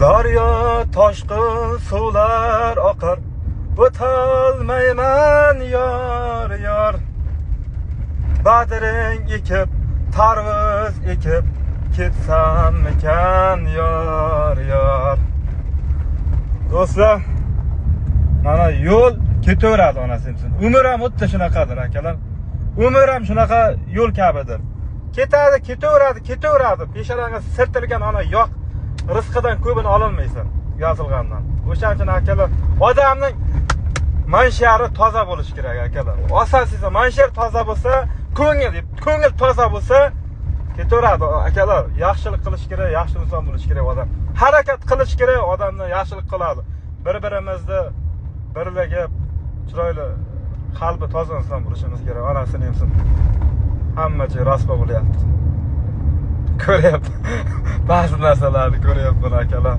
Daryo toshqin suvlar oqar, o'tolmayman yor yor. Badring ekib, tarvuz ekib, ketsammikan yor yor. Do'stlar, mana yo'l ketaveradi onasi-sin. Umr ham o'tdi shunaqadir akalar. Umr ham shunaqa yo'l kabidir. Ketadi, ketaveradi. Peshonangga sirtilgan ona yo'q. Rizqidan ko'pini ololmaysan yozilgandan. O'shaning uchun akalar, odamning manshari toza bo'lishi kerak akalar. Asosiysi manshar toza bo'lsa, ko'ngil toza bo'lsa, ketaveradi akalar. Yaxshilik qilish kerak, yaxshi inson bo'lish kerak odam. Harakat qilish kerak, odamni yaxshilik qiladi. Bir-birimizni birlagib, chiroyli, qalbi toza inson bo'lishimiz kerak. Onasini emsin. Hamma joy rasvo bo'lyapti. Ko'ryapti. Ba'zi narsalarni ko'ryapman akalar.